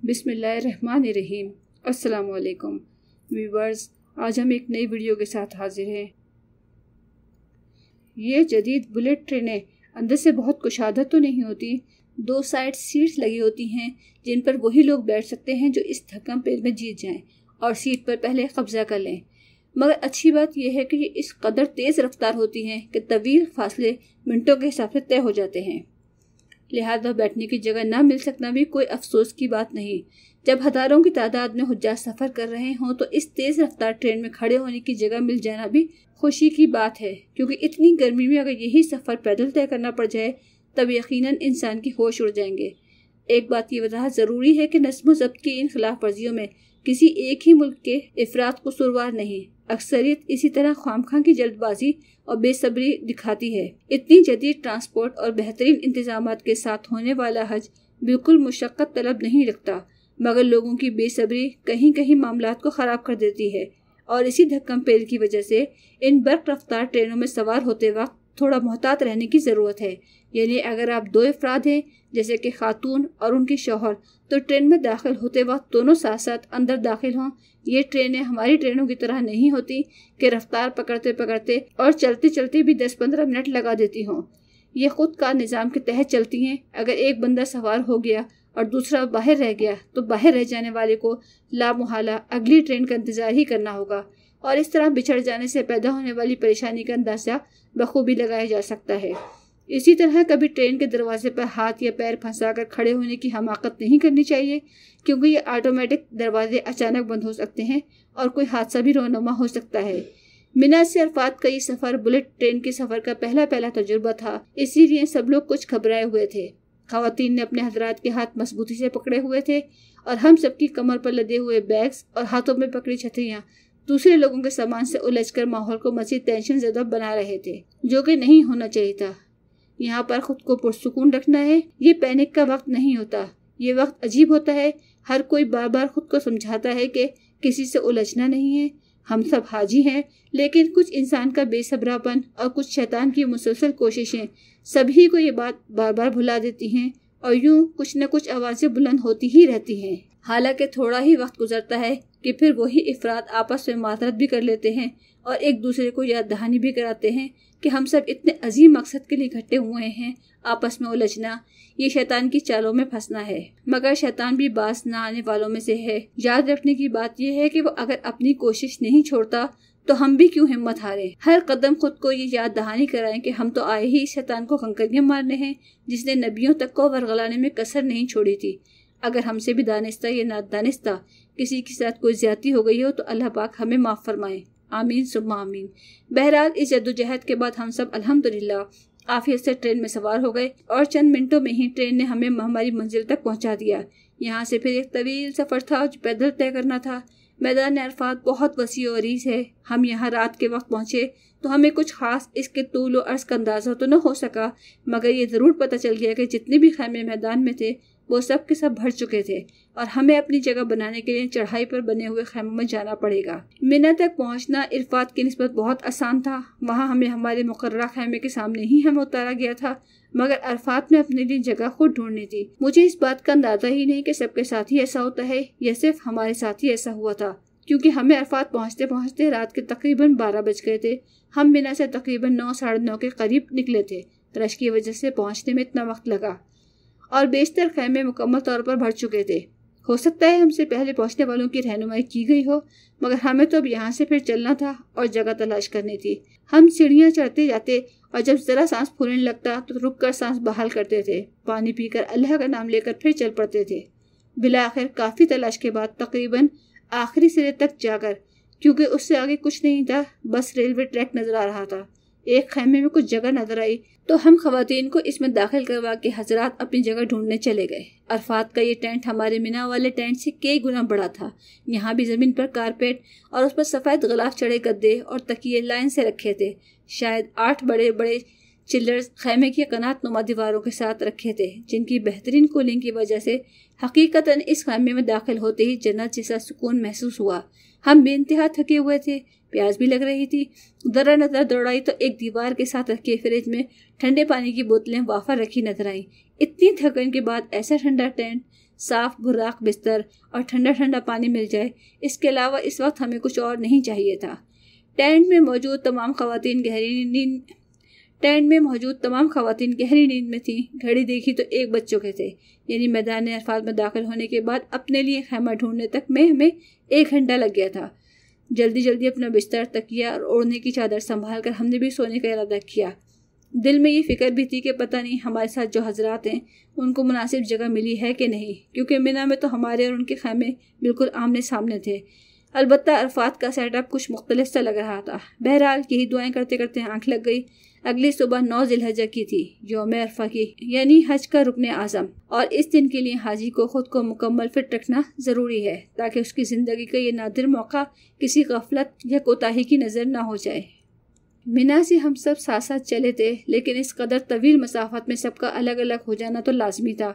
بسم اللہ الرحمن الرحیم۔ السلام علیکم ویورز، آج ہم ایک نئی ویڈیو کے ساتھ حاضر ہیں۔ یہ جدید بلیٹ ٹرینیں اندر سے بہت کشادہ تو نہیں ہوتی، 2 سائڈ سیٹس لگی ہوتی ہیں جن پر وہی لوگ بیٹھ سکتے ہیں جو اس دھکم پیر میں جیت جائیں اور سیٹ پر پہلے قبضہ کر لیں۔ مگر اچھی بات یہ ہے کہ یہ اس قدر تیز رفتار ہوتی ہیں کہ طویل فاصلے منٹوں کے حساب سے طے ہو جاتے ہیں، لہذا بیٹھنے کی جگہ نہ مل سکنا بھی کوئی افسوس کی بات نہیں۔ جب ہزاروں کی تعداد میں حجاج سفر کر رہے ہوں تو اس تیز رفتار ٹرین میں کھڑے ہونے کی جگہ مل جانا بھی خوشی کی بات ہے، کیونکہ اتنی گرمی میں اگر یہی سفر پیدل طے کرنا پڑ جائے تب یقیناً انسان کی ہوش اڑ جائیں گے۔ ایک بات یہ وضاحت ضروری ہے کہ نظم و ضبط کی ان خلاف ورزیوں میں کسی ایک ہی ملک کے افراد قصوروار نہیں، اکثریت اسی طرح خواہ کی جلد بازی اور بے صبری دکھاتی ہے۔ اتنی جدید ٹرانسپورٹ اور بہترین انتظامات کے ساتھ ہونے والا حج بالکل مشقت طلب نہیں رکھتا، مگر لوگوں کی بے صبری کہیں کہیں معاملات کو خراب کر دیتی ہے، اور اسی دھکم پیر کی وجہ سے ان برق رفتار ٹرینوں میں سوار ہوتے وقت تھوڑا محتاط رہنے کی ضرورت ہے۔ یعنی اگر آپ 2 افراد ہیں جیسے کہ خاتون اور ان کے شوہر، تو ٹرین میں داخل ہوتے وقت دونوں ساتھ ساتھ اندر داخل ہوں۔ یہ ٹرینیں ہماری ٹرینوں کی طرح نہیں ہوتی کہ رفتار پکڑتے پکڑتے اور چلتے چلتے بھی 10-15 منٹ لگا دیتی ہوں۔ یہ خود کار نظام کے تحت چلتی ہیں۔ اگر ایک بندہ سوار ہو گیا اور دوسرا باہر رہ گیا تو باہر رہ جانے والے کو لامحالہ اگلی ٹرین کا انتظار ہی کرنا ہوگا، اور اس طرح بچھڑ جانے سے پیدا ہونے والی پریشانی کا اندازہ بخوبی لگایا جا سکتا ہے۔ اسی طرح کبھی ٹرین کے دروازے پر ہاتھ یا پیر پھنسا کر کھڑے ہونے کی حماقت نہیں کرنی چاہیے، کیونکہ یہ آٹومیٹک دروازے اچانک بند ہو سکتے ہیں اور کوئی حادثہ بھی رونما ہو سکتا ہے۔ منا سے عرفات کا یہ سفر بلٹ ٹرین کے سفر کا پہلا تجربہ تھا، اسی لیے سب لوگ کچھ گھبرائے ہوئے تھے۔ خواتین نے اپنے حضرات کے ہاتھ مضبوطی سے پکڑے ہوئے تھے، اور ہم سب کی کمر پر لدے ہوئے بیگز اور ہاتھوں میں پکڑی چھتریاں دوسرے لوگوں کے سامان سے الجھ کر ماحول کو مزید ٹینشن زدہ بنا رہے تھے، جو کہ نہیں ہونا چاہیے تھا۔ یہاں پر خود کو پرسکون رکھنا ہے، یہ پینک کا وقت نہیں ہوتا، یہ وقت عجیب ہوتا ہے۔ ہر کوئی بار بار خود کو سمجھاتا ہے کہ کسی سے الجھنا نہیں ہے، ہم سب حاجی ہیں، لیکن کچھ انسان کا بے صبرا پن اور کچھ شیطان کی مسلسل کوششیں سبھی کو یہ بات بار بار بھلا دیتی ہیں، اور یوں کچھ نہ کچھ آوازیں بلند ہوتی ہی رہتی ہیں۔ حالانکہ تھوڑا ہی وقت گزرتا ہے کہ پھر وہی افراد آپس میں معذرت بھی کر لیتے ہیں اور ایک دوسرے کو یاد دہانی بھی کراتے ہیں کہ ہم سب اتنے عظیم مقصد کے لیے اکٹھے ہوئے ہیں۔ آپس میں الجھنا یہ شیطان کی چالوں میں پھنسنا ہے، مگر شیطان بھی باز نہ آنے والوں میں سے ہے۔ یاد رکھنے کی بات یہ ہے کہ وہ اگر اپنی کوشش نہیں چھوڑتا تو ہم بھی کیوں ہمت ہارے۔ ہر قدم خود کو یہ یاد دہانی کرائیں کہ ہم تو آئے ہی اس شیطان کو کنکریاں مارنے ہیں جس نے نبیوں تک کو ورغلانے میں کسر نہیں چھوڑی تھی۔ اگر ہم سے بھی دانستہ یا نادانستہ کسی کے ساتھ کوئی زیادتی ہو گئی ہو تو اللہ پاک ہمیں معاف فرمائے، آمین ثم آمین۔ بہرحال اس جدوجہد کے بعد ہم سب الحمدللہ عافیت سے ٹرین میں سوار ہو گئے، اور چند منٹوں میں ہی ٹرین نے ہمیں ہماری منزل تک پہنچا دیا۔ یہاں سے پھر ایک طویل سفر تھا جو پیدل طے کرنا تھا۔ میدان عرفات بہت وسیع و عریض ہے۔ ہم یہاں رات کے وقت پہنچے تو ہمیں کچھ خاص اس کے طول و عرض کا اندازہ تو نہ ہو سکا، مگر یہ ضرور پتہ چل گیا کہ جتنے بھی خیمے میدان میں تھے وہ سب کے سب بھر چکے تھے، اور ہمیں اپنی جگہ بنانے کے لیے چڑھائی پر بنے ہوئے خیموں میں جانا پڑے گا۔ منا تک پہنچنا عرفات کی نسبت بہت آسان تھا۔ وہاں ہمیں ہمارے مقررہ خیمے کے سامنے ہی ہمیں اتارا گیا تھا، مگر عرفات میں اپنے لیے جگہ خود ڈھونڈنی تھی۔ مجھے اس بات کا اندازہ ہی نہیں کہ سب کے ساتھ ہی ایسا ہوتا ہے یا صرف ہمارے ساتھ ہی ایسا ہوا تھا، کیونکہ ہمیں عرفات پہنچتے پہنچتے رات کے تقریباً 12 بج گئے تھے۔ ہم منا سے تقریباً 9-9:30 کے قریب نکلے تھے۔ رش کی وجہ سے پہنچنے میں اتنا وقت لگا، اور بیشتر خیمے مکمل طور پر بھر چکے تھے۔ ہو سکتا ہے ہم سے پہلے پہنچنے والوں کی رہنمائی کی گئی ہو، مگر ہمیں تو اب یہاں سے پھر چلنا تھا اور جگہ تلاش کرنی تھی۔ ہم سیڑھیاں چڑھتے جاتے، اور جب ذرا سانس پھولنے لگتا تو رک کر سانس بحال کرتے تھے، پانی پی کر اللہ کا نام لے کر پھر چل پڑتے تھے۔ بالآخر کافی تلاش کے بعد تقریباً آخری سرے تک جا کر، کیونکہ اس سے آگے کچھ نہیں تھا، بس ریلوے ٹریک نظر آ رہا تھا، ایک خیمے میں کچھ جگہ نظر آئی تو ہم خواتین کو اس میں داخل کروا کے حضرات اپنی جگہ ڈھونڈنے چلے گئے۔ عرفات کا یہ ٹینٹ ہمارے منا والے ٹینٹ سے کئی گنا بڑا تھا۔ یہاں بھی زمین پر کارپیٹ اور اس پر سفید غلاف چڑھے گدے اور تکیے لائن سے رکھے تھے۔ شاید 8 بڑے بڑے چلرز خیمے کی قنات نما دیواروں کے ساتھ رکھے تھے، جن کی بہترین کولنگ کی وجہ سے حقیقتاً اس خیمے میں داخل ہوتے ہی جنت جیسا سکون محسوس ہوا۔ ہم بے انتہا تھکے ہوئے تھے، پیاس بھی لگ رہی تھی۔ ذرا نظر دوڑائی تو ایک دیوار کے ساتھ رکھے فریج میں ٹھنڈے پانی کی بوتلیں وافر رکھی نظر آئیں۔ اتنی تھکن کے بعد ایسا ٹھنڈا ٹینٹ صاف براق بستر اور ٹھنڈا ٹھنڈا پانی مل جائے، اس کے علاوہ اس وقت ہمیں کچھ اور نہیں چاہیے تھا۔ ٹینٹ میں موجود تمام خواتین گہری نیند میں تھیں۔ گھڑی دیکھی تو 1 بج چکے تھے، یعنی میدان عرفات میں داخل ہونے کے بعد اپنے لیے خیمہ ڈھونڈنے تک میں ہمیں 1 گھنٹہ لگ گیا تھا۔ جلدی جلدی اپنا بستر، تکیہ اور اوڑھنے کی چادر سنبھال کر ہم نے بھی سونے کا ارادہ کیا۔ دل میں یہ فکر بھی تھی کہ پتہ نہیں ہمارے ساتھ جو حضرات ہیں ان کو مناسب جگہ ملی ہے کہ نہیں، کیونکہ منی میں تو ہمارے اور ان کے خیمے بالکل آمنے سامنے تھے۔ البتہ عرفات کا سیٹ اپ کچھ مختلف سا لگ رہا تھا۔ بہرحال یہی دعائیں کرتے کرتے آنکھ لگ گئی۔ اگلی صبح 9 ذی الحجہ کی تھی، یوم عرفہ کی، یعنی حج کا رکن اعظم، اور اس دن کے لیے حاجی کو خود کو مکمل فٹ رکھنا ضروری ہے تاکہ اس کی زندگی کا یہ نادر موقع کسی غفلت یا کوتاہی کی نظر نہ ہو جائے۔ منی سے ہم سب ساتھ ساتھ چلے تھے، لیکن اس قدر طویل مسافت میں سب کا الگ الگ ہو جانا تو لازمی تھا،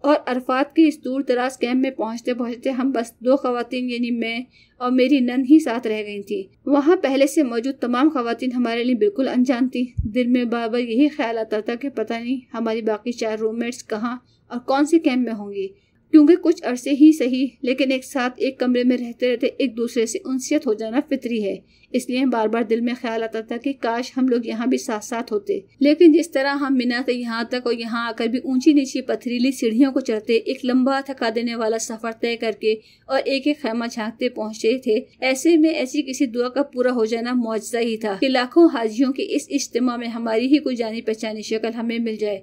اور عرفات کے اس دور دراز کیمپ میں پہنچتے پہنچتے ہم بس 2 خواتین یعنی میں اور میری نن ہی ساتھ رہ گئی تھیں۔ وہاں پہلے سے موجود تمام خواتین ہمارے لیے بالکل انجان تھیں۔ دل میں بار بار یہی خیال آتا تھا کہ پتہ نہیں ہماری باقی 4 روم میٹس کہاں اور کون سے کیمپ میں ہوں گی، کیونکہ کچھ عرصے ہی صحیح لیکن ایک ساتھ ایک کمرے میں رہتے رہتے ایک دوسرے سے انسیت ہو جانا فطری ہے۔ اس لیے بار بار دل میں خیال آتا تھا کہ کاش ہم لوگ یہاں بھی ساتھ ساتھ ہوتے، لیکن جس طرح ہم منی سے یہاں تک اور یہاں آ کر بھی اونچی نیچی پتھریلی سیڑھیوں کو چڑھتے، ایک لمبا تھکا دینے والا سفر طے کر کے اور ایک ایک خیمہ جھانکتے پہنچے تھے، ایسے میں ایسی کسی دعا کا پورا ہو جانا معجزہ ہی تھا کہ لاکھوں حاجیوں کے اس اجتماع میں ہماری ہی کوئی جانی پہچانی شکل ہمیں مل جائے۔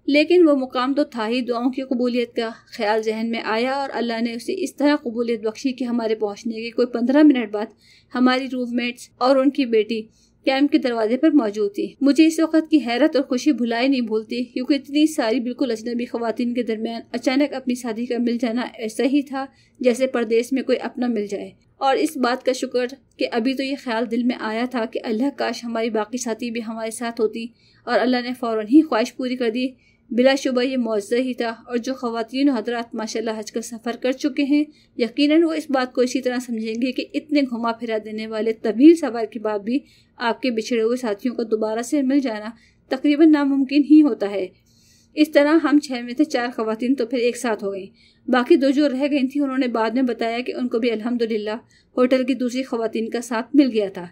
لیکن وہ مقام تو تھا ہی دعاؤں کی قبولیت کا۔ خیال ذہن میں آیا اور اللہ نے اسے اس طرح قبولیت بخشی کہ ہمارے پہنچنے کے کوئی 15 منٹ بعد ہماری روم میٹس اور ان کی بیٹی کیمپ کے دروازے پر موجود تھی۔ مجھے اس وقت کی حیرت اور خوشی بھلائی نہیں بھولتی، کیونکہ اتنی ساری بالکل اجنبی خواتین کے درمیان اچانک اپنی ساتھی کا مل جانا ایسا ہی تھا جیسے پردیس میں کوئی اپنا مل جائے، اور اس بات کا شکر کہ ابھی تو یہ خیال دل میں آیا تھا کہ اللہ کاش ہماری باقی ساتھی بھی ہمارے ساتھ ہوتی، اور اللہ نے فوراً ہی خواہش پوری کر دی۔ بلا شبہ یہ معجزہ ہی تھا، اور جو خواتین و حضرات ماشاءاللہ حج کا سفر کر چکے ہیں یقیناً وہ اس بات کو اسی طرح سمجھیں گے کہ اتنے گھما پھرا دینے والے طویل سفر کے بعد بھی آپ کے بچھڑے ہوئے ساتھیوں کا دوبارہ سے مل جانا تقریباً ناممکن ہی ہوتا ہے۔ اس طرح ہم 6 میں سے 4 خواتین تو پھر ایک ساتھ ہو گئیں۔ باقی 2 جو رہ گئی تھیں انہوں نے بعد میں بتایا کہ ان کو بھی الحمدللہ ہوٹل کی دوسری خواتین کا ساتھ مل گیا تھا۔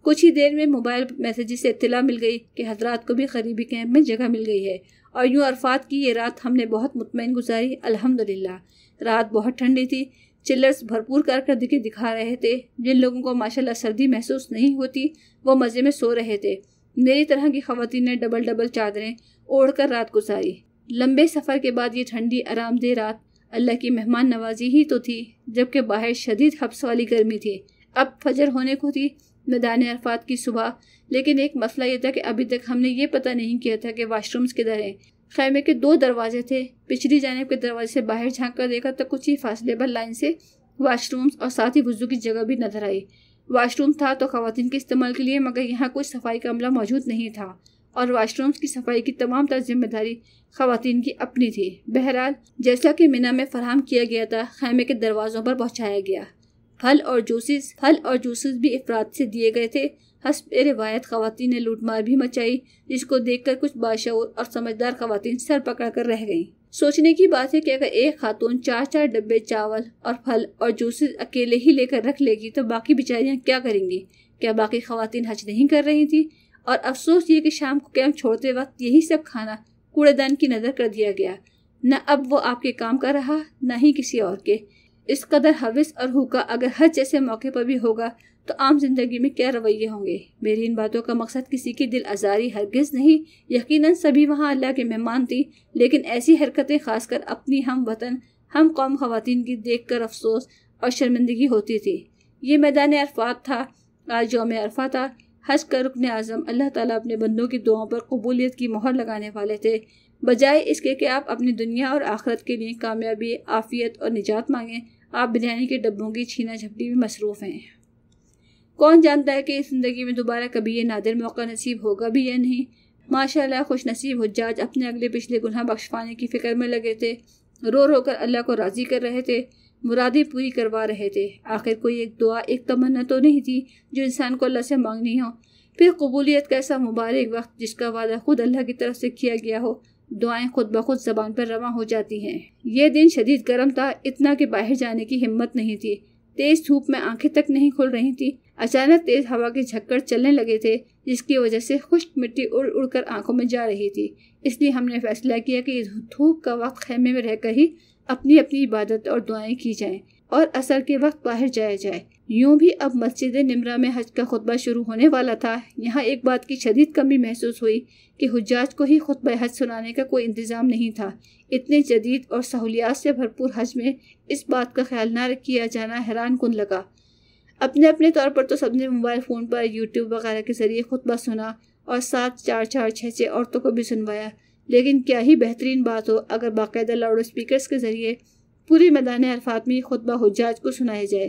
کچھ ہی دیر میں موبائل میسیجز سے اطلاع مل گئی کہ حضرات کو بھی قریبی کیمپ میں جگہ مل گئی ہے، اور یوں عرفات کی یہ رات ہم نے بہت مطمئن گزاری الحمدللہ۔ رات بہت ٹھنڈی تھی، چلرز بھرپور کارکردگی دکھا رہے تھے۔ جن لوگوں کو ماشاءاللہ سردی محسوس نہیں ہوتی وہ مزے میں سو رہے تھے۔ میری طرح کی خواتین نے ڈبل چادریں اوڑھ کر رات گزاری۔ لمبے سفر کے بعد یہ ٹھنڈی آرام دہ رات اللہ کی مہمان نوازی ہی تو تھی، جبکہ باہر شدید حبس والی گرمی تھی۔ اب فجر ہونے کو تھی میدان عرفات کی صبح، لیکن ایک مسئلہ یہ تھا کہ ابھی تک ہم نے یہ پتہ نہیں کیا تھا کہ واش رومز کدھر ہیں۔ خیمے کے 2 دروازے تھے۔ پچھلی جانب کے دروازے سے باہر جھانک کر دیکھا تو کچھ ہی فاصلے پر لائن سے واش رومز اور ساتھ ہی وضو کی جگہ بھی نظر آئی۔ واش روم تھا تو خواتین کے استعمال کے لیے، مگر یہاں کوئی صفائی کا عملہ موجود نہیں تھا، اور واش رومز کی صفائی کی تمام تر ذمہ داری خواتین کی اپنی تھی۔ بہرحال جیسا کہ منی میں فراہم کیا گیا تھا، خیمے کے دروازوں پر پہنچایا گیا۔ پھل اور جوسز بھی افراد سے دیے گئے تھے۔ حسب روایت خواتین نے لوٹ مار بھی مچائی، جس کو دیکھ کر کچھ باشعور اور سمجھدار خواتین سر پکڑ کر رہ گئیں۔ سوچنے کی بات ہے کہ اگر ایک خاتون 4 ڈبے چاول اور پھل اور جوسز اکیلے ہی لے کر رکھ لے گی تو باقی بیچاریاں کیا کریں گی؟ کیا باقی خواتین حج نہیں کر رہی تھی؟ اور افسوس یہ کہ شام کو کیمپ چھوڑتے وقت یہی سب کھانا کوڑے دان کی نظر کر دیا گیا۔ نہ اب وہ آپ کے کام کا رہا، نہ ہی کسی اور کے۔ اس قدر حوث اور ہوکا اگر حج جیسے موقع پر بھی ہوگا تو عام زندگی میں کیا رویے ہوں گے؟ میری ان باتوں کا مقصد کسی کی دل آزاری ہرگز نہیں، یقیناً سبھی وہاں اللہ کے مہمان تھی، لیکن ایسی حرکتیں خاص کر اپنی ہم وطن ہم قوم خواتین کی دیکھ کر افسوس اور شرمندگی ہوتی تھی۔ یہ میدان عرفات تھا، آج یوم عرفہ تھا، حج کا رکن اعظم۔ اللہ تعالیٰ اپنے بندوں کی دعاؤں پر قبولیت کی مہر لگانے والے تھے۔ بجائے اس کے کہ آپ اپنی دنیا اور آخرت کے لیے کامیابی، عافیت اور نجات مانگیں، آپ بریانی کے ڈبوں کی چھینا جھپٹی میں مصروف ہیں۔ کون جانتا ہے کہ اس زندگی میں دوبارہ کبھی یہ نادر موقع نصیب ہوگا بھی یا نہیں۔ ماشاءاللہ خوش نصیب حجاج اپنے اگلے پچھلے گناہ بخشوانے کی فکر میں لگے تھے، رو رو کر اللہ کو راضی کر رہے تھے، مرادیں پوری کروا رہے تھے۔ آخر کوئی ایک دعا، ایک تمنا تو نہیں تھی جو انسان کو اللہ سے مانگنی ہو؟ پھر قبولیت کا ایسا مبارک وقت جس کا وعدہ خود اللہ کی طرف سے کیا گیا ہو، دعائیں خود بخود زبان پر رواں ہو جاتی ہیں۔ یہ دن شدید گرم تھا، اتنا کہ باہر جانے کی ہمت نہیں تھی۔ تیز دھوپ میں آنکھیں تک نہیں کھل رہی تھی۔ اچانک تیز ہوا کے جھکڑ چلنے لگے تھے، جس کی وجہ سے خشک مٹی اڑ اڑ کر آنکھوں میں جا رہی تھی۔ اس لیے ہم نے فیصلہ کیا کہ دھوپ کا وقت خیمے میں رہ کر ہی اپنی اپنی عبادت اور دعائیں کی جائیں اور عصر کے وقت باہر جایا جائے۔ یوں بھی اب مسجد نمرہ میں حج کا خطبہ شروع ہونے والا تھا۔ یہاں ایک بات کی شدید کمی محسوس ہوئی کہ حجاج کو ہی خطبہ حج سنانے کا کوئی انتظام نہیں تھا۔ اتنے جدید اور سہولیات سے بھرپور حج میں اس بات کا خیال نہ کیا جانا حیران کن لگا۔ اپنے اپنے طور پر تو سب نے موبائل فون پر یوٹیوب وغیرہ کے ذریعے خطبہ سنا اور ساتھ 4-4 6-6 عورتوں کو بھی سنوایا، لیکن کیا ہی بہترین بات ہو اگر باقاعدہ لاؤڈ اسپیکرز کے ذریعے پورے میدان عرفات میں خطبہ حجاج کو سنایا جائے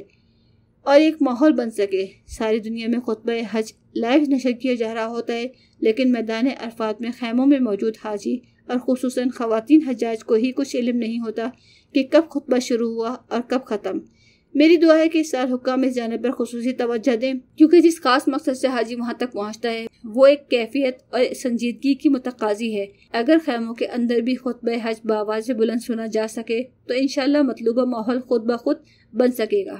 اور ایک ماحول بن سکے۔ ساری دنیا میں خطبہ حج لائیو نشر کیا جا رہا ہوتا ہے، لیکن میدان عرفات میں خیموں میں موجود حاجی اور خصوصاً خواتین حجاج کو ہی کچھ علم نہیں ہوتا کہ کب خطبہ شروع ہوا اور کب ختم۔ میری دعا ہے کہ اس سال حکام اس جانب پر خصوصی توجہ دیں، کیونکہ جس خاص مقصد سے حاجی وہاں تک پہنچتا ہے وہ ایک کیفیت اور سنجیدگی کی متقاضی ہے۔ اگر خیموں کے اندر بھی خطبہ حج بآواز بلند سنا جا سکے تو انشاءاللہ مطلوبہ ماحول خود بخود بن سکے گا۔